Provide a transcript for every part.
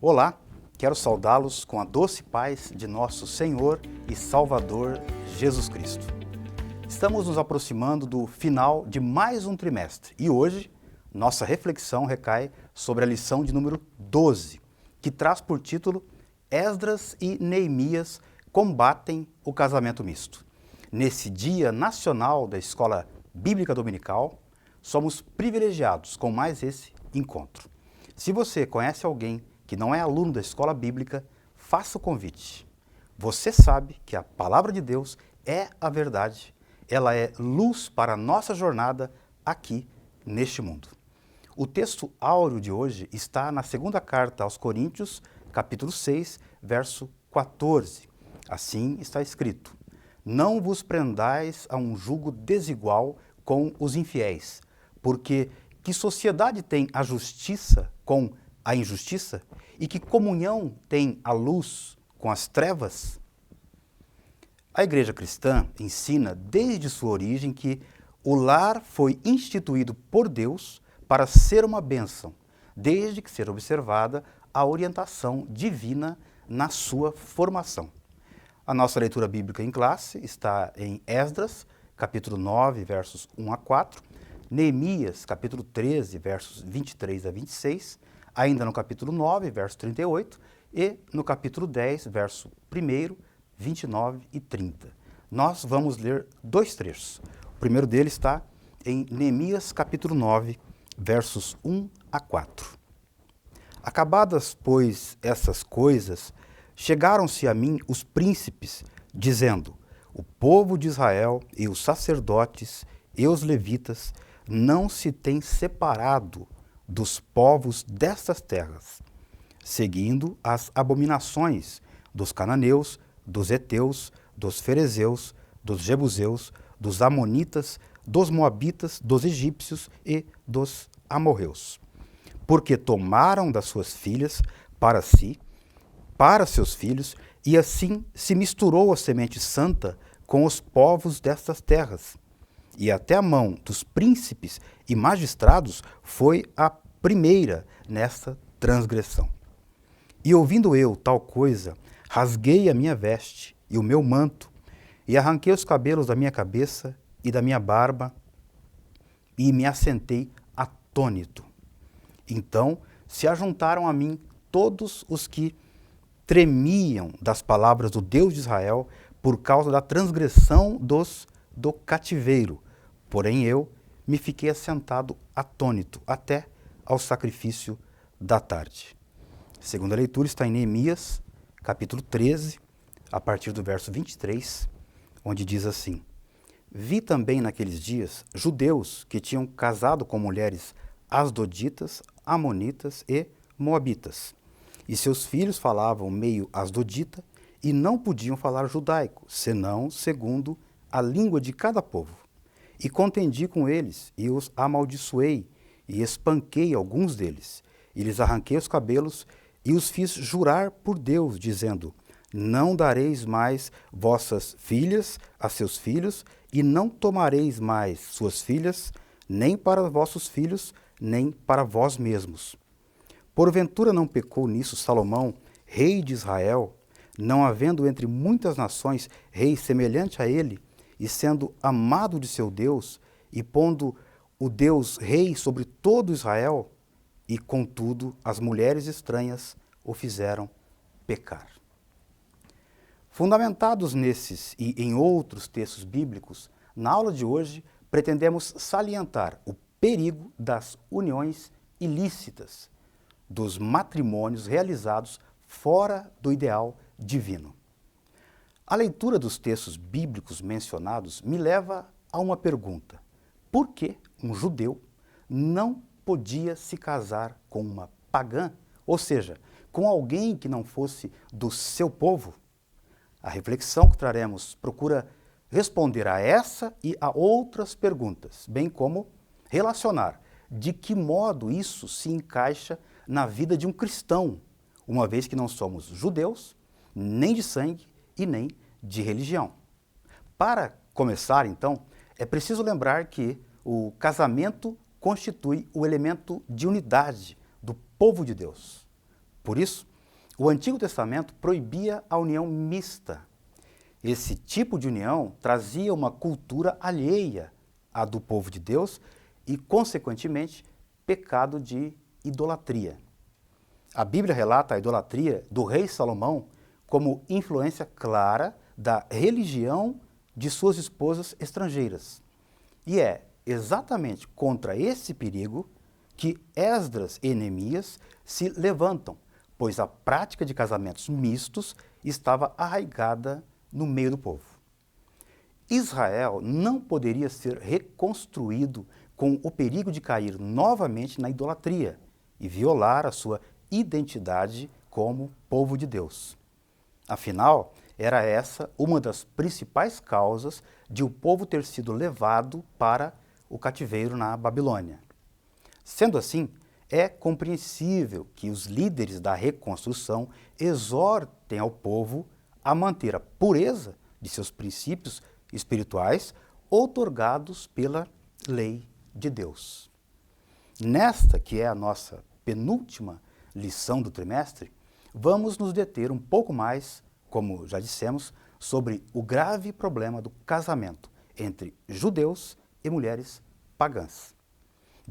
Olá, quero saudá-los com a doce paz de nosso Senhor e Salvador Jesus Cristo. Estamos nos aproximando do final de mais um trimestre e hoje nossa reflexão recai sobre a lição de número 12, que traz por título Esdras e Neemias combatem o casamento misto. Nesse Dia Nacional da Escola Bíblica Dominical, somos privilegiados com mais esse encontro. Se você conhece alguém que não é aluno da escola bíblica, faça o convite. Você sabe que a palavra de Deus é a verdade. Ela é luz para a nossa jornada aqui neste mundo. O texto áureo de hoje está na segunda carta aos Coríntios, capítulo 6, verso 14. Assim está escrito: Não vos prendais a um jugo desigual com os infiéis, porque que sociedade tem a justiça com a injustiça? E que comunhão tem a luz com as trevas? A Igreja Cristã ensina desde sua origem que o lar foi instituído por Deus para ser uma bênção, desde que seja observada a orientação divina na sua formação. A nossa leitura bíblica em classe está em Esdras, capítulo 9, versos 1 a 4, Neemias, capítulo 13, versos 23 a 26, ainda no capítulo 9, verso 38, e no capítulo 10, verso 1, 29 e 30. Nós vamos ler dois trechos. O primeiro deles está em Neemias, capítulo 9, versos 1 a 4. Acabadas, pois, essas coisas, chegaram-se a mim os príncipes, dizendo: O povo de Israel e os sacerdotes e os levitas não se têm separado dos povos destas terras, seguindo as abominações dos cananeus, dos heteus, dos ferezeus, dos jebuseus, dos amonitas, dos moabitas, dos egípcios e dos amorreus. Porque tomaram das suas filhas para si, para seus filhos, e assim se misturou a semente santa com os povos destas terras. E até a mão dos príncipes e magistrados foi a primeira nesta transgressão. E ouvindo eu tal coisa, rasguei a minha veste e o meu manto, e arranquei os cabelos da minha cabeça e da minha barba, e me assentei atônito. Então se ajuntaram a mim todos os que tremiam das palavras do Deus de Israel por causa da transgressão do cativeiro. Porém eu me fiquei assentado atônito até ao sacrifício da tarde. A segunda leitura está em Neemias, capítulo 13, a partir do verso 23, onde diz assim: Vi também naqueles dias judeus que tinham casado com mulheres asdoditas, amonitas e moabitas, e seus filhos falavam meio asdodita e não podiam falar judaico, senão segundo a língua de cada povo. E contendi com eles, e os amaldiçoei, e espanquei alguns deles, e lhes arranquei os cabelos, e os fiz jurar por Deus, dizendo: Não dareis mais vossas filhas a seus filhos, e não tomareis mais suas filhas, nem para vossos filhos, nem para vós mesmos. Porventura não pecou nisso Salomão, rei de Israel, não havendo entre muitas nações rei semelhante a ele, e sendo amado de seu Deus, e pondo o Deus rei sobre todo Israel, e contudo as mulheres estranhas o fizeram pecar. Fundamentados nesses e em outros textos bíblicos, na aula de hoje pretendemos salientar o perigo das uniões ilícitas, dos matrimônios realizados fora do ideal divino. A leitura dos textos bíblicos mencionados me leva a uma pergunta: por que um judeu não podia se casar com uma pagã, ou seja, com alguém que não fosse do seu povo? A reflexão que traremos procura responder a essa e a outras perguntas, bem como relacionar de que modo isso se encaixa na vida de um cristão, uma vez que não somos judeus, nem de sangue e nem de religião. Para começar, então, é preciso lembrar que o casamento constitui o elemento de unidade do povo de Deus. Por isso, O Antigo Testamento proibia a união mista. Esse tipo de união trazia uma cultura alheia à do povo de Deus e, consequentemente, pecado de idolatria. A Bíblia relata a idolatria do rei Salomão como influência clara da religião de suas esposas estrangeiras. E é exatamente contra esse perigo que Esdras e Neemias se levantam, pois a prática de casamentos mistos estava arraigada no meio do povo. Israel não poderia ser reconstruído com o perigo de cair novamente na idolatria e violar a sua identidade como povo de Deus. Afinal, era essa uma das principais causas de o povo ter sido levado para o cativeiro na Babilônia. Sendo assim, é compreensível que os líderes da reconstrução exortem ao povo a manter a pureza de seus princípios espirituais outorgados pela lei de Deus. Nesta, que é a nossa penúltima lição do trimestre, vamos nos deter um pouco mais, como já dissemos, sobre o grave problema do casamento entre judeus e mulheres pagãs.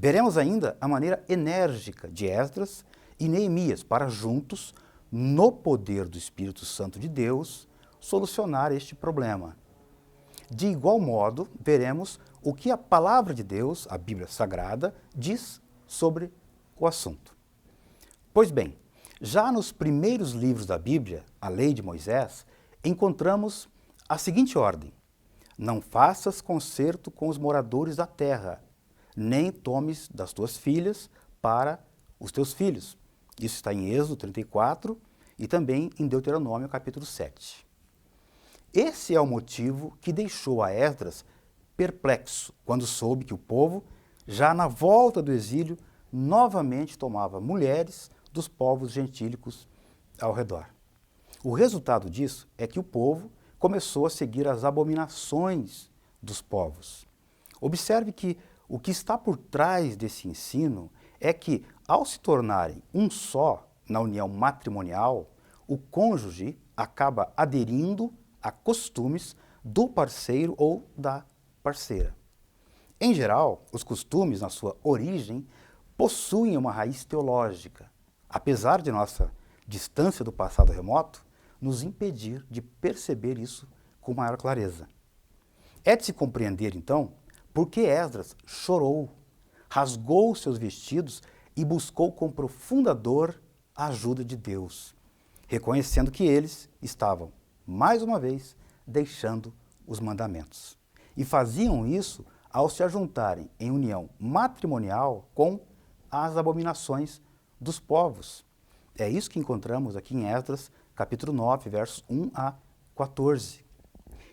Veremos ainda a maneira enérgica de Esdras e Neemias para juntos, no poder do Espírito Santo de Deus, solucionar este problema. De igual modo, veremos o que a palavra de Deus, a Bíblia Sagrada, diz sobre o assunto. Pois bem, já nos primeiros livros da Bíblia, a Lei de Moisés, encontramos a seguinte ordem: não faças concerto com os moradores da terra, nem tomes das tuas filhas para os teus filhos. Isso está em Êxodo 34 e também em Deuteronômio capítulo 7. Esse é o motivo que deixou a Esdras perplexo quando soube que o povo, já na volta do exílio, novamente tomava mulheres dos povos gentílicos ao redor. O resultado disso é que o povo começou a seguir as abominações dos povos. Observe que o que está por trás desse ensino é que, ao se tornarem um só na união matrimonial, o cônjuge acaba aderindo a costumes do parceiro ou da parceira. Em geral, os costumes, na sua origem, possuem uma raiz teológica, apesar de nossa distância do passado remoto nos impedir de perceber isso com maior clareza. É de se compreender, então, por que Esdras chorou, rasgou seus vestidos e buscou com profunda dor a ajuda de Deus, reconhecendo que eles estavam, mais uma vez, deixando os mandamentos. E faziam isso ao se ajuntarem em união matrimonial com as abominações dos povos. É isso que encontramos aqui em Esdras, capítulo 9, versos 1 a 14.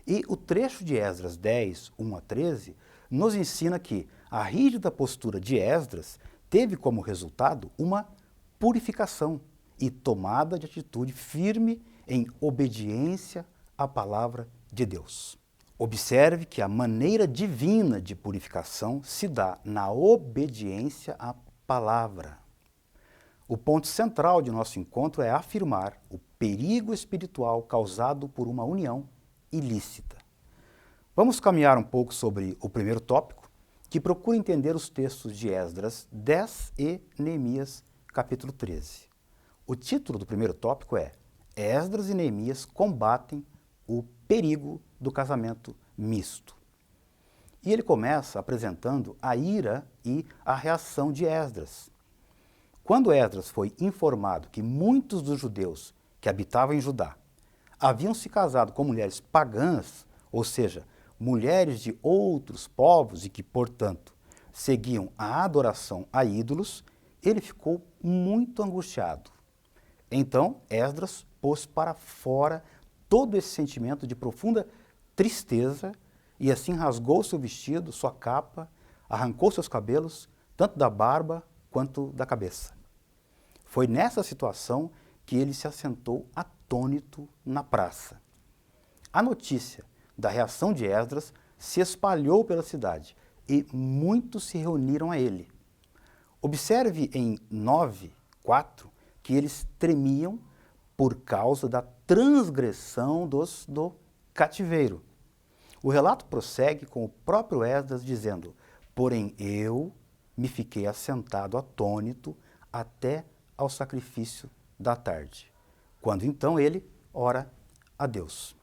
E o trecho de Esdras 10, 1 a 13, nos ensina que a rígida postura de Esdras teve como resultado uma purificação e tomada de atitude firme em obediência à palavra de Deus. Observe que a maneira divina de purificação se dá na obediência à palavra. O ponto central de nosso encontro é afirmar o perigo espiritual causado por uma união ilícita. Vamos caminhar um pouco sobre o primeiro tópico, que procura entender os textos de Esdras 10 e Neemias capítulo 13. O título do primeiro tópico é Esdras e Neemias combatem o perigo do casamento misto. E ele começa apresentando a ira e a reação de Esdras. Quando Esdras foi informado que muitos dos judeus que habitavam em Judá haviam se casado com mulheres pagãs, ou seja, mulheres de outros povos e que, portanto, seguiam a adoração a ídolos, ele ficou muito angustiado. Então, Esdras pôs para fora todo esse sentimento de profunda tristeza e assim rasgou seu vestido, sua capa, arrancou seus cabelos, tanto da barba quanto da cabeça. Foi nessa situação que ele se assentou atônito na praça. A notícia da reação de Esdras se espalhou pela cidade e muitos se reuniram a ele. Observe em 9:4 que eles tremiam por causa da transgressão do cativeiro. O relato prossegue com o próprio Esdras dizendo: porém eu me fiquei assentado atônito até ao sacrifício da tarde, quando então ele ora a Deus.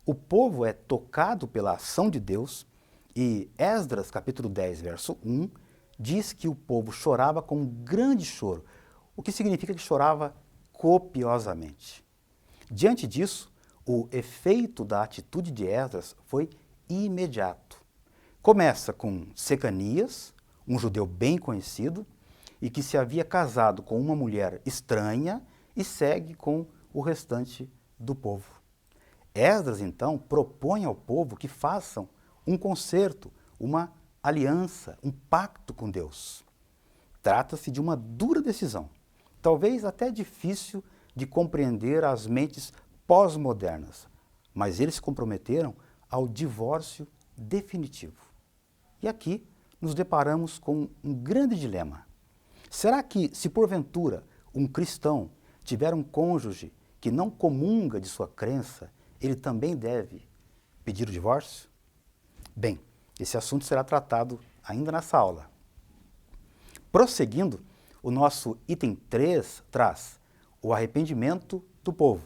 O povo é tocado pela ação de Deus e Esdras, capítulo 10, verso 1, diz que o povo chorava com um grande choro, o que significa que chorava copiosamente. Diante disso, o efeito da atitude de Esdras foi imediato. Começa com Secanias, um judeu bem conhecido, e que se havia casado com uma mulher estranha, e segue com o restante do povo. Esdras, então, propõe ao povo que façam um concerto, uma aliança, um pacto com Deus. Trata-se de uma dura decisão, talvez até difícil de compreender às mentes pós-modernas, mas eles se comprometeram ao divórcio definitivo. E aqui nos deparamos com um grande dilema. Será que, se porventura um cristão tiver um cônjuge que não comunga de sua crença, ele também deve pedir o divórcio? Bem, esse assunto será tratado ainda nessa aula. Prosseguindo, o nosso item 3 traz o arrependimento do povo.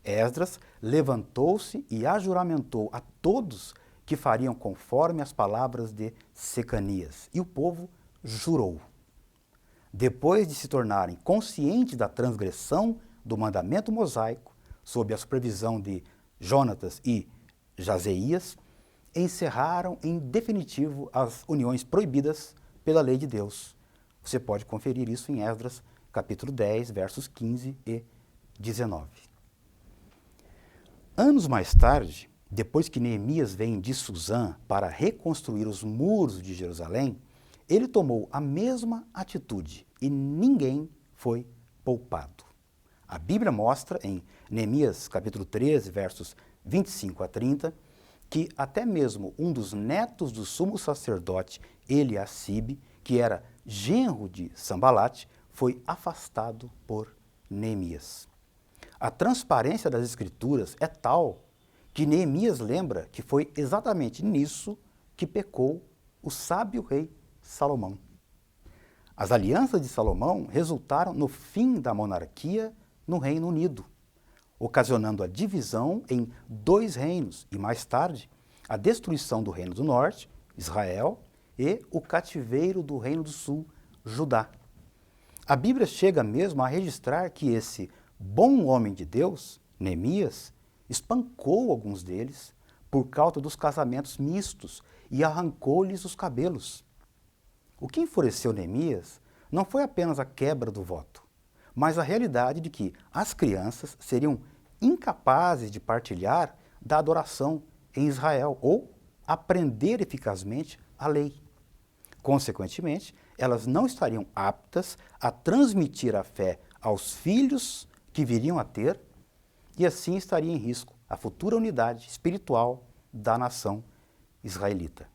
Esdras levantou-se e ajuramentou a todos que fariam conforme as palavras de Secanias, e o povo jurou. Depois de se tornarem conscientes da transgressão do mandamento mosaico, sob a supervisão de Jonatas e Jazeías, encerraram em definitivo as uniões proibidas pela lei de Deus. Você pode conferir isso em Esdras, capítulo 10, versos 15 e 19. Anos mais tarde, depois que Neemias vem de Suzã para reconstruir os muros de Jerusalém, ele tomou a mesma atitude e ninguém foi poupado. A Bíblia mostra em Neemias capítulo 13, versos 25 a 30, que até mesmo um dos netos do sumo sacerdote Eliacibe, que era genro de Sambalate, foi afastado por Neemias. A transparência das Escrituras é tal que Neemias lembra que foi exatamente nisso que pecou o sábio rei Salomão. As alianças de Salomão resultaram no fim da monarquia no Reino Unido, ocasionando a divisão em 2 reinos e, mais tarde, a destruição do Reino do Norte, Israel, e o cativeiro do Reino do Sul, Judá. A Bíblia chega mesmo a registrar que esse bom homem de Deus, Neemias, espancou alguns deles por causa dos casamentos mistos e arrancou-lhes os cabelos. O que enfureceu Neemias não foi apenas a quebra do voto, mas a realidade de que as crianças seriam incapazes de partilhar da adoração em Israel ou aprender eficazmente a lei. Consequentemente, elas não estariam aptas a transmitir a fé aos filhos que viriam a ter, e assim estaria em risco a futura unidade espiritual da nação israelita.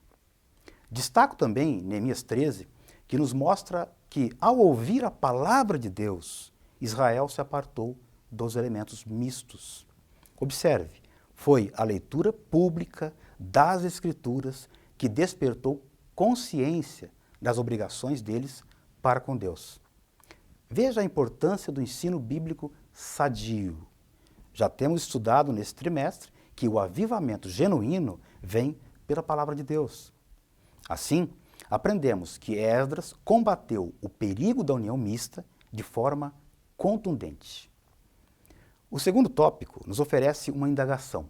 Destaco também Neemias 13, que nos mostra que, ao ouvir a palavra de Deus, Israel se apartou dos elementos mistos. Observe, foi a leitura pública das Escrituras que despertou consciência das obrigações deles para com Deus. Veja a importância do ensino bíblico sadio. Já temos estudado nesse trimestre que o avivamento genuíno vem pela palavra de Deus. Assim, aprendemos que Esdras combateu o perigo da união mista de forma contundente. O segundo tópico nos oferece uma indagação.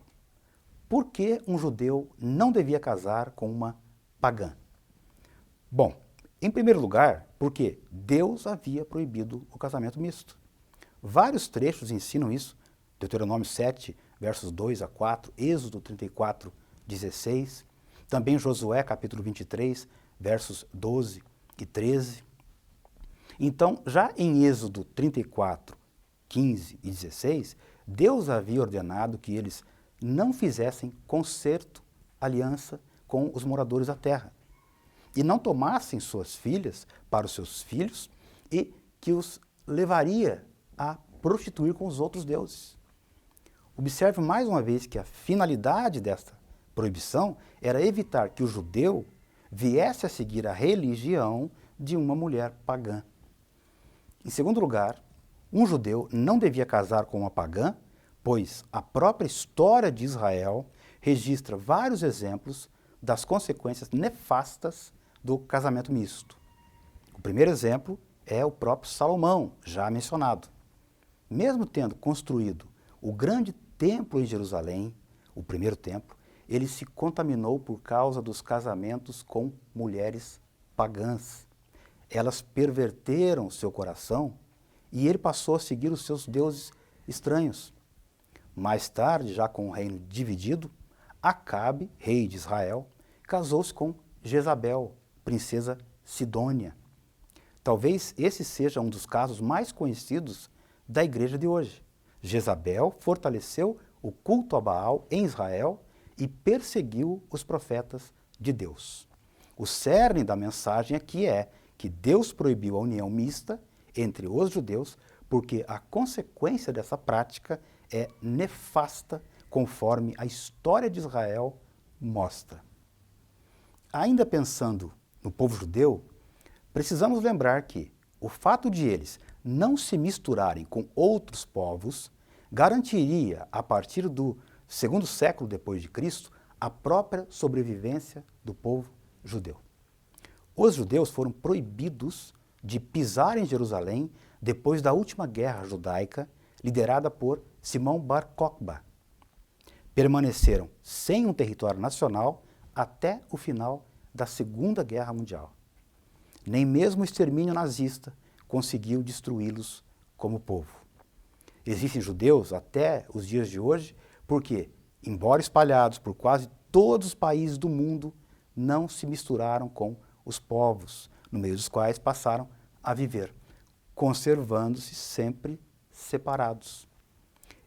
Por que um judeu não devia casar com uma pagã? Bom, em primeiro lugar, porque Deus havia proibido o casamento misto. Vários trechos ensinam isso. Deuteronômio 7, versos 2 a 4, Êxodo 34, 16, também Josué capítulo 23, versos 12 e 13. Então, já em Êxodo 34, 15 e 16, Deus havia ordenado que eles não fizessem concerto, aliança com os moradores da terra, e não tomassem suas filhas para os seus filhos, e que os levaria a prostituir com os outros deuses. Observe mais uma vez que a finalidade desta proibição era evitar que o judeu viesse a seguir a religião de uma mulher pagã. Em segundo lugar, um judeu não devia casar com uma pagã, pois a própria história de Israel registra vários exemplos das consequências nefastas do casamento misto. O primeiro exemplo é o próprio Salomão, já mencionado. Mesmo tendo construído o grande templo em Jerusalém, o primeiro templo, ele se contaminou por causa dos casamentos com mulheres pagãs. Elas perverteram seu coração e ele passou a seguir os seus deuses estranhos. Mais tarde, já com o reino dividido, Acabe, rei de Israel, casou-se com Jezabel, princesa Sidônia. Talvez esse seja um dos casos mais conhecidos da igreja de hoje. Jezabel fortaleceu o culto a Baal em Israel e perseguiu os profetas de Deus. O cerne da mensagem aqui é que Deus proibiu a união mista entre os judeus porque a consequência dessa prática é nefasta, conforme a história de Israel mostra. Ainda pensando no povo judeu, precisamos lembrar que o fato de eles não se misturarem com outros povos garantiria, a partir do segundo século depois de Cristo, a própria sobrevivência do povo judeu. Os judeus foram proibidos de pisar em Jerusalém depois da última guerra judaica, liderada por Simão Bar Kokhba. Permaneceram sem um território nacional até o final da Segunda Guerra Mundial. Nem mesmo o extermínio nazista conseguiu destruí-los como povo. Existem judeus até os dias de hoje porque, embora espalhados por quase todos os países do mundo, não se misturaram com os povos, no meio dos quais passaram a viver, conservando-se sempre separados.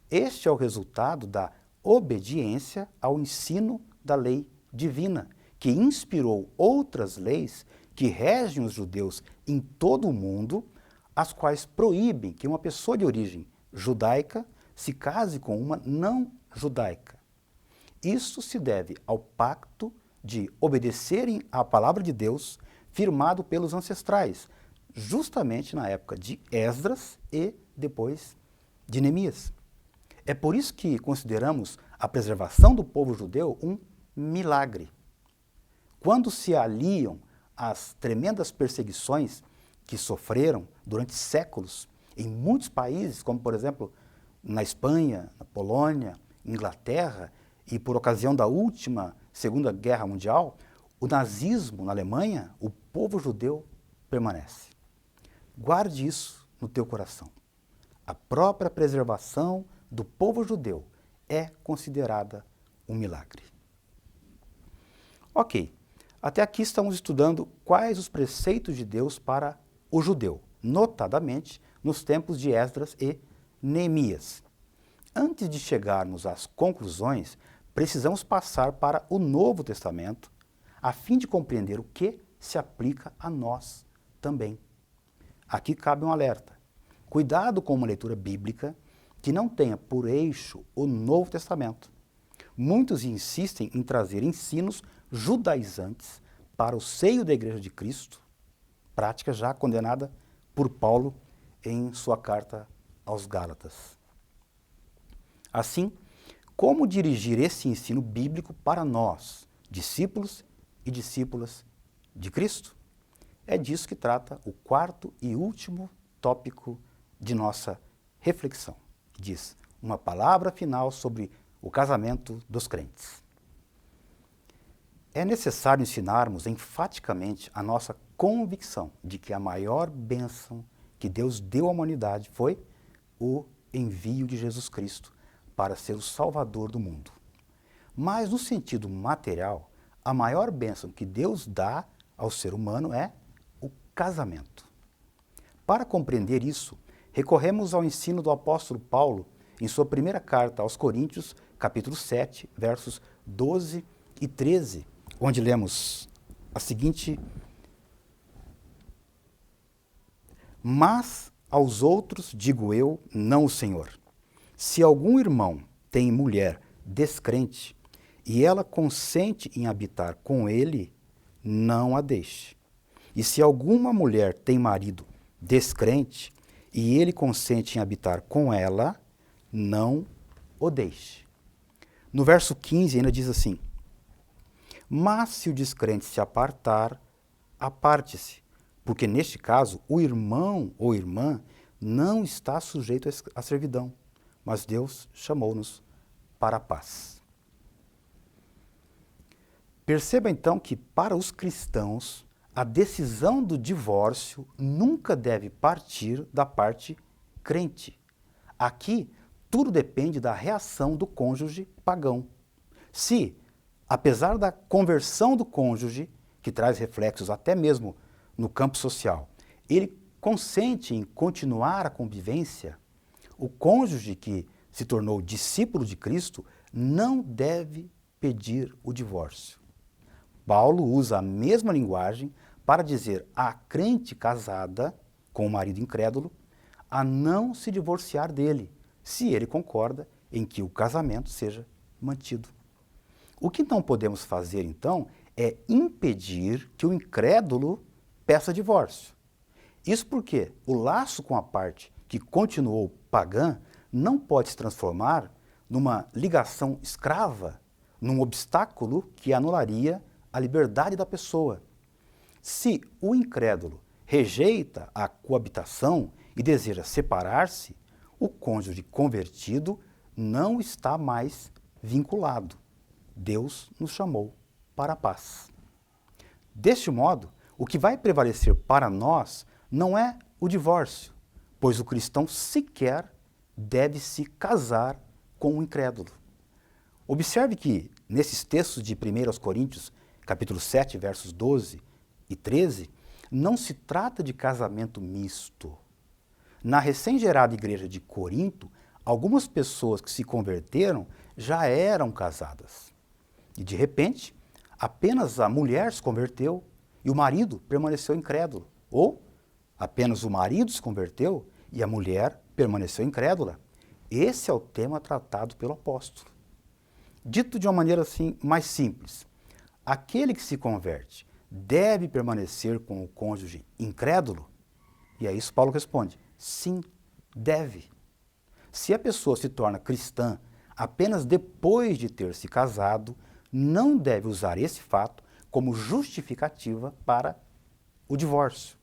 Este é o resultado da obediência ao ensino da lei divina, que inspirou outras leis que regem os judeus em todo o mundo, as quais proíbem que uma pessoa de origem judaica se case com uma não judaica. Isso se deve ao pacto de obedecerem à palavra de Deus, firmado pelos ancestrais, justamente na época de Esdras e depois de Neemias. É por isso que consideramos a preservação do povo judeu um milagre. Quando se aliam às tremendas perseguições que sofreram durante séculos em muitos países, como por exemplo na Espanha, na Polônia, Inglaterra e por ocasião da última Segunda Guerra Mundial, o nazismo na Alemanha, o povo judeu permanece. Guarde isso no teu coração. A própria preservação do povo judeu é considerada um milagre. Ok, até aqui estamos estudando quais os preceitos de Deus para o judeu, notadamente nos tempos de Esdras e Neemias. Antes de chegarmos às conclusões, precisamos passar para o Novo Testamento, a fim de compreender o que se aplica a nós também. Aqui cabe um alerta. Cuidado com uma leitura bíblica que não tenha por eixo o Novo Testamento. Muitos insistem em trazer ensinos judaizantes para o seio da Igreja de Cristo, prática já condenada por Paulo em sua carta aos Gálatas. Assim, como dirigir esse ensino bíblico para nós, discípulos e discípulas de Cristo? É disso que trata o quarto e último tópico de nossa reflexão. Diz uma palavra final sobre o casamento dos crentes. É necessário ensinarmos enfaticamente a nossa convicção de que a maior bênção que Deus deu à humanidade foi o envio de Jesus Cristo para ser o Salvador do mundo. Mas, no sentido material, a maior bênção que Deus dá ao ser humano é o casamento. Para compreender isso, recorremos ao ensino do apóstolo Paulo em sua primeira carta aos Coríntios, capítulo 7, versos 12 e 13, onde lemos a seguinte: Mas Aos outros digo eu, não o Senhor. Se algum irmão tem mulher descrente e ela consente em habitar com ele, não a deixe. E se alguma mulher tem marido descrente e ele consente em habitar com ela, não o deixe. No verso 15 ainda diz assim: mas se o descrente se apartar, aparte-se, porque neste caso o irmão ou irmã não está sujeito à servidão, mas Deus chamou-nos para a paz. Perceba então que para os cristãos a decisão do divórcio nunca deve partir da parte crente. Aqui tudo depende da reação do cônjuge pagão. Se, apesar da conversão do cônjuge, que traz reflexos até mesmo no campo social, ele consente em continuar a convivência, o cônjuge que se tornou discípulo de Cristo não deve pedir o divórcio. Paulo usa a mesma linguagem para dizer à crente casada com o marido incrédulo a não se divorciar dele, se ele concorda em que o casamento seja mantido. O que não podemos fazer, então, é impedir que o incrédulo peça divórcio. Isso porque o laço com a parte que continuou pagã não pode se transformar numa ligação escrava, num obstáculo que anularia a liberdade da pessoa. Se o incrédulo rejeita a coabitação e deseja separar-se, o cônjuge convertido não está mais vinculado. Deus nos chamou para a paz. Deste modo, o que vai prevalecer para nós não é o divórcio, pois o cristão sequer deve se casar com o incrédulo. Observe que, nesses textos de 1 Coríntios, capítulo 7, versos 12 e 13, não se trata de casamento misto. Na recém-gerada igreja de Corinto, algumas pessoas que se converteram já eram casadas. E, de repente, apenas a mulher se converteu e o marido permaneceu incrédulo. Ou apenas o marido se converteu e a mulher permaneceu incrédula. Esse é o tema tratado pelo apóstolo. Dito de uma maneira assim mais simples, aquele que se converte deve permanecer com o cônjuge incrédulo? E a isso Paulo responde: sim, deve. Se a pessoa se torna cristã apenas depois de ter se casado, não deve usar esse fato como justificativa para o divórcio.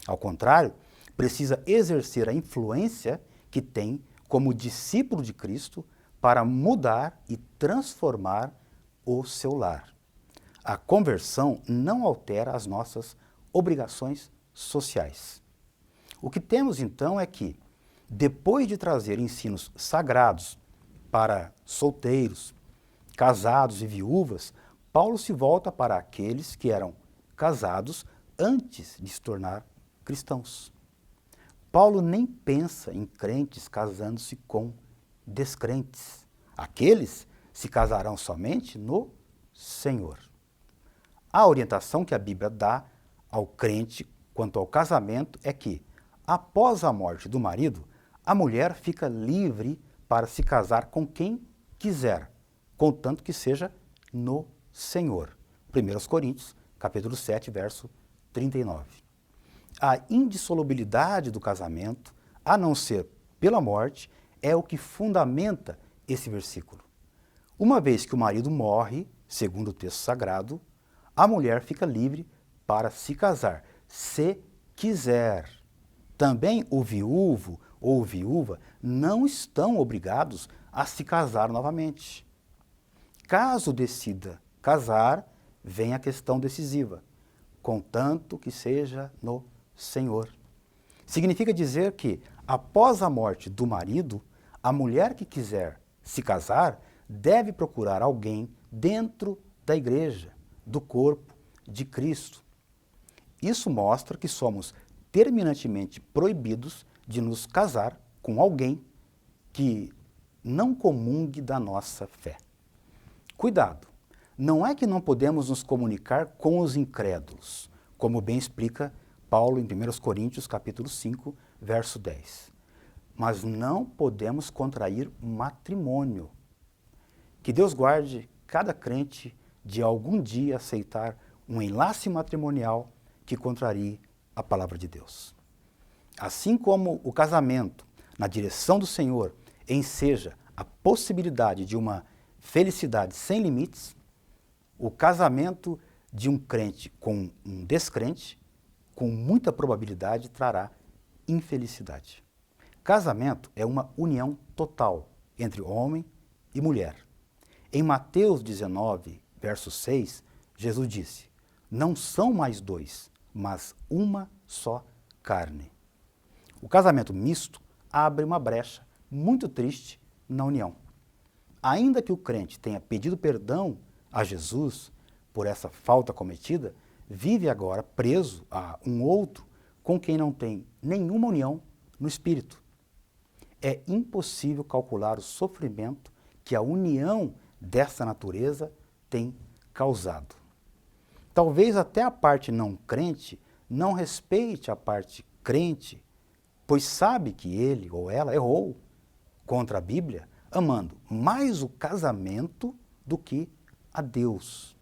Ao contrário, precisa exercer a influência que tem como discípulo de Cristo para mudar e transformar o seu lar. A conversão não altera as nossas obrigações sociais. O que temos então é que, depois de trazer ensinos sagrados para solteiros, casados e viúvas, Paulo se volta para aqueles que eram casados antes de se tornar cristãos. Paulo nem pensa em crentes casando-se com descrentes. Aqueles se casarão somente no Senhor. A orientação que a Bíblia dá ao crente quanto ao casamento é que, após a morte do marido, a mulher fica livre para se casar com quem quiser, contanto que seja no Senhor. 1 Coríntios, capítulo 7, verso 39. A indissolubilidade do casamento, a não ser pela morte, é o que fundamenta esse versículo. Uma vez que o marido morre, segundo o texto sagrado, a mulher fica livre para se casar, se quiser. Também o viúvo ou viúva não estão obrigados a se casar novamente. Caso decida casar, vem a questão decisiva, contanto que seja no Senhor. Significa dizer que, após a morte do marido, a mulher que quiser se casar deve procurar alguém dentro da igreja, do corpo de Cristo. Isso mostra que somos terminantemente proibidos de nos casar com alguém que não comungue da nossa fé. Cuidado! Não é que não podemos nos comunicar com os incrédulos, como bem explica Paulo em 1 Coríntios capítulo 5, verso 10. Mas não podemos contrair matrimônio. Que Deus guarde cada crente de algum dia aceitar um enlace matrimonial que contrarie a palavra de Deus. Assim como o casamento, na direção do Senhor, enseja a possibilidade de uma felicidade sem limites, o casamento de um crente com um descrente, com muita probabilidade, trará infelicidade. Casamento é uma união total entre homem e mulher. Em Mateus 19, verso 6, Jesus disse: não são mais dois, mas uma só carne. O casamento misto abre uma brecha muito triste na união. Ainda que o crente tenha pedido perdão a Jesus por essa falta cometida, vive agora preso a um outro com quem não tem nenhuma união no espírito. É impossível calcular o sofrimento que a união dessa natureza tem causado. Talvez até a parte não crente não respeite a parte crente, pois sabe que ele ou ela errou contra a Bíblia, amando mais o casamento do que a Deus.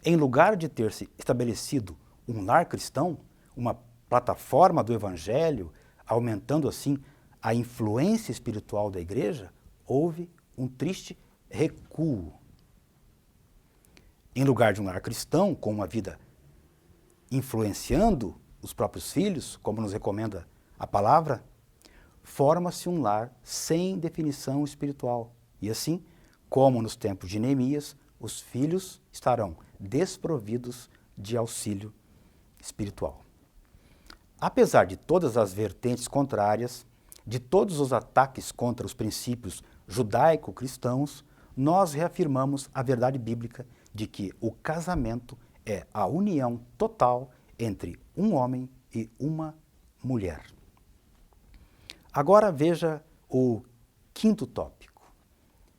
Em lugar de ter se estabelecido um lar cristão, uma plataforma do Evangelho, aumentando assim a influência espiritual da igreja, houve um triste recuo. Em lugar de um lar cristão, com uma vida influenciando os próprios filhos, como nos recomenda a palavra, forma-se um lar sem definição espiritual. E assim, como nos tempos de Neemias, os filhos estarão desprovidos de auxílio espiritual. Apesar de todas as vertentes contrárias, de todos os ataques contra os princípios judaico-cristãos, nós reafirmamos a verdade bíblica de que o casamento é a união total entre um homem e uma mulher. Agora veja o quinto tópico: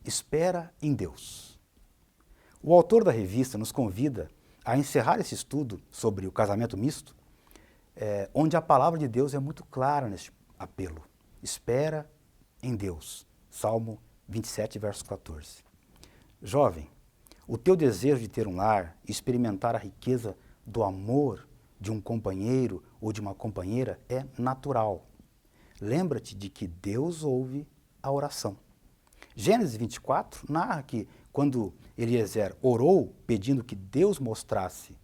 espera em Deus. O autor da revista nos convida a encerrar esse estudo sobre o casamento misto, onde a palavra de Deus é muito clara neste apelo. Espera em Deus. Salmo 27, verso 14. Jovem, o teu desejo de ter um lar e experimentar a riqueza do amor de um companheiro ou de uma companheira é natural. Lembra-te de que Deus ouve a oração. Gênesis 24 narra que quando Eliezer orou pedindo que Deus mostrasse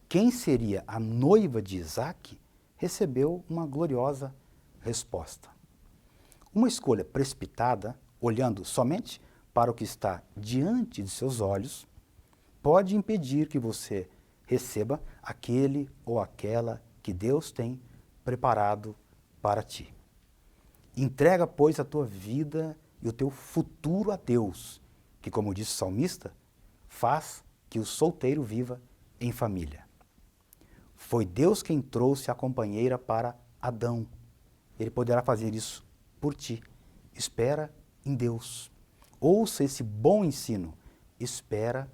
quem seria a noiva de Isaque, recebeu uma gloriosa resposta. Uma escolha precipitada, olhando somente para o que está diante de seus olhos, pode impedir que você receba aquele ou aquela que Deus tem preparado para ti. Entrega, pois, a tua vida e o teu futuro a Deus, que, como disse o salmista, faz que o solteiro viva em família. Foi Deus quem trouxe a companheira para Adão. Ele poderá fazer isso por ti. Espera em Deus. Ouça esse bom ensino. Espera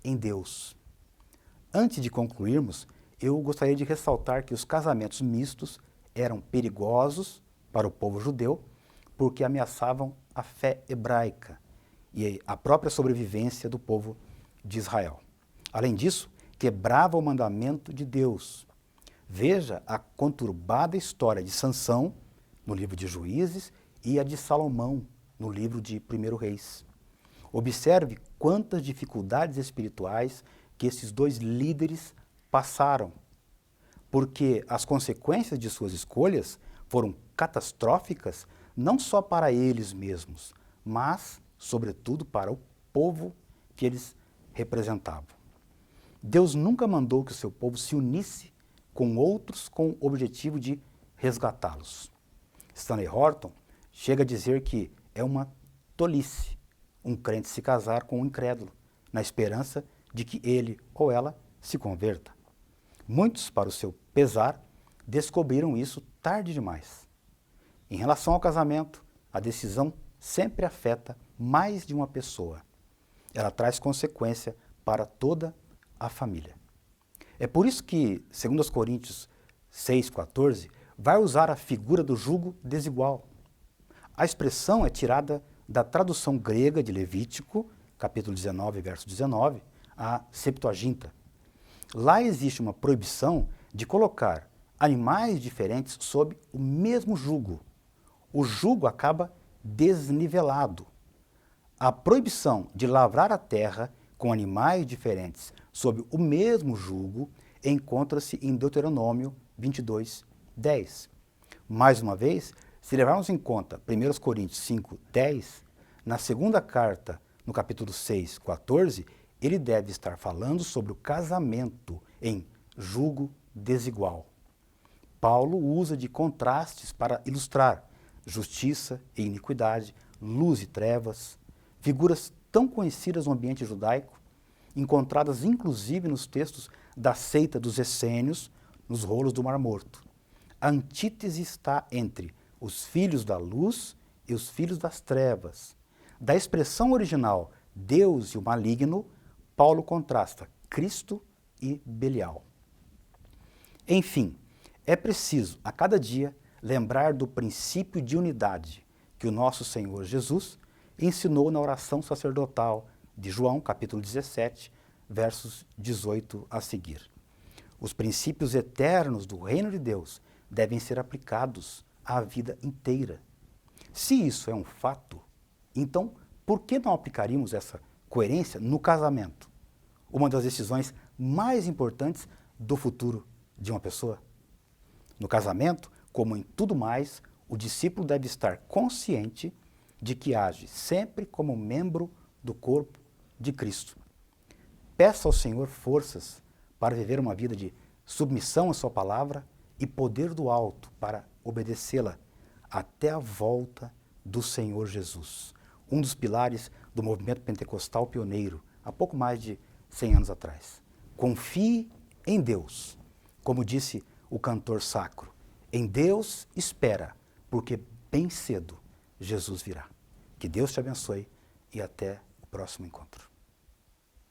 em Deus. Antes de concluirmos, eu gostaria de ressaltar que os casamentos mistos eram perigosos para o povo judeu porque ameaçavam a fé hebraica e a própria sobrevivência do povo de Israel. Além disso, quebrava o mandamento de Deus. Veja a conturbada história de Sansão, no livro de Juízes, e a de Salomão, no livro de 1 Reis. Observe quantas dificuldades espirituais que esses dois líderes passaram, porque as consequências de suas escolhas foram catastróficas não só para eles mesmos, mas, sobretudo, para o povo que eles representavam. Deus nunca mandou que o seu povo se unisse com outros com o objetivo de resgatá-los. Stanley Horton chega a dizer que é uma tolice um crente se casar com um incrédulo, na esperança de que ele ou ela se converta. Muitos, para o seu pesar, descobriram isso tarde demais. Em relação ao casamento, a decisão sempre afeta mais de uma pessoa. Ela traz consequência para toda a família. É por isso que, segundo os Coríntios 6,14, vai usar a figura do jugo desigual. A expressão é tirada da tradução grega de Levítico, capítulo 19, verso 19, a Septuaginta. Lá existe uma proibição de colocar animais diferentes sob o mesmo jugo. O jugo acaba desnivelado. A proibição de lavrar a terra com animais diferentes sob o mesmo jugo encontra-se em Deuteronômio 22, 10. Mais uma vez, se levarmos em conta 1 Coríntios 5, 10, na segunda carta, no capítulo 6, 14, ele deve estar falando sobre o casamento em jugo desigual. Paulo usa de contrastes para ilustrar justiça e iniquidade, luz e trevas, figuras tão conhecidas no ambiente judaico, encontradas inclusive nos textos da seita dos essênios, nos rolos do Mar Morto. A antítese está entre os filhos da luz e os filhos das trevas. Da expressão original Deus e o maligno, Paulo contrasta Cristo e Belial. Enfim, é preciso, a cada dia, lembrar do princípio de unidade que o nosso Senhor Jesus ensinou na oração sacerdotal de João, capítulo 17, versos 18 a seguir. Os princípios eternos do reino de Deus devem ser aplicados à vida inteira. Se isso é um fato, então por que não aplicaríamos essa coerência no casamento? Uma das decisões mais importantes do futuro de uma pessoa. No casamento, como em tudo mais, o discípulo deve estar consciente de que age sempre como membro do corpo de Cristo. Peça ao Senhor forças para viver uma vida de submissão à sua palavra e poder do alto para obedecê-la até a volta do Senhor Jesus, um dos pilares do movimento pentecostal pioneiro, há pouco mais de 100 anos atrás. Confie em Deus, como disse o cantor sacro. Em Deus espera, porque bem cedo Jesus virá. Que Deus te abençoe e até o próximo encontro.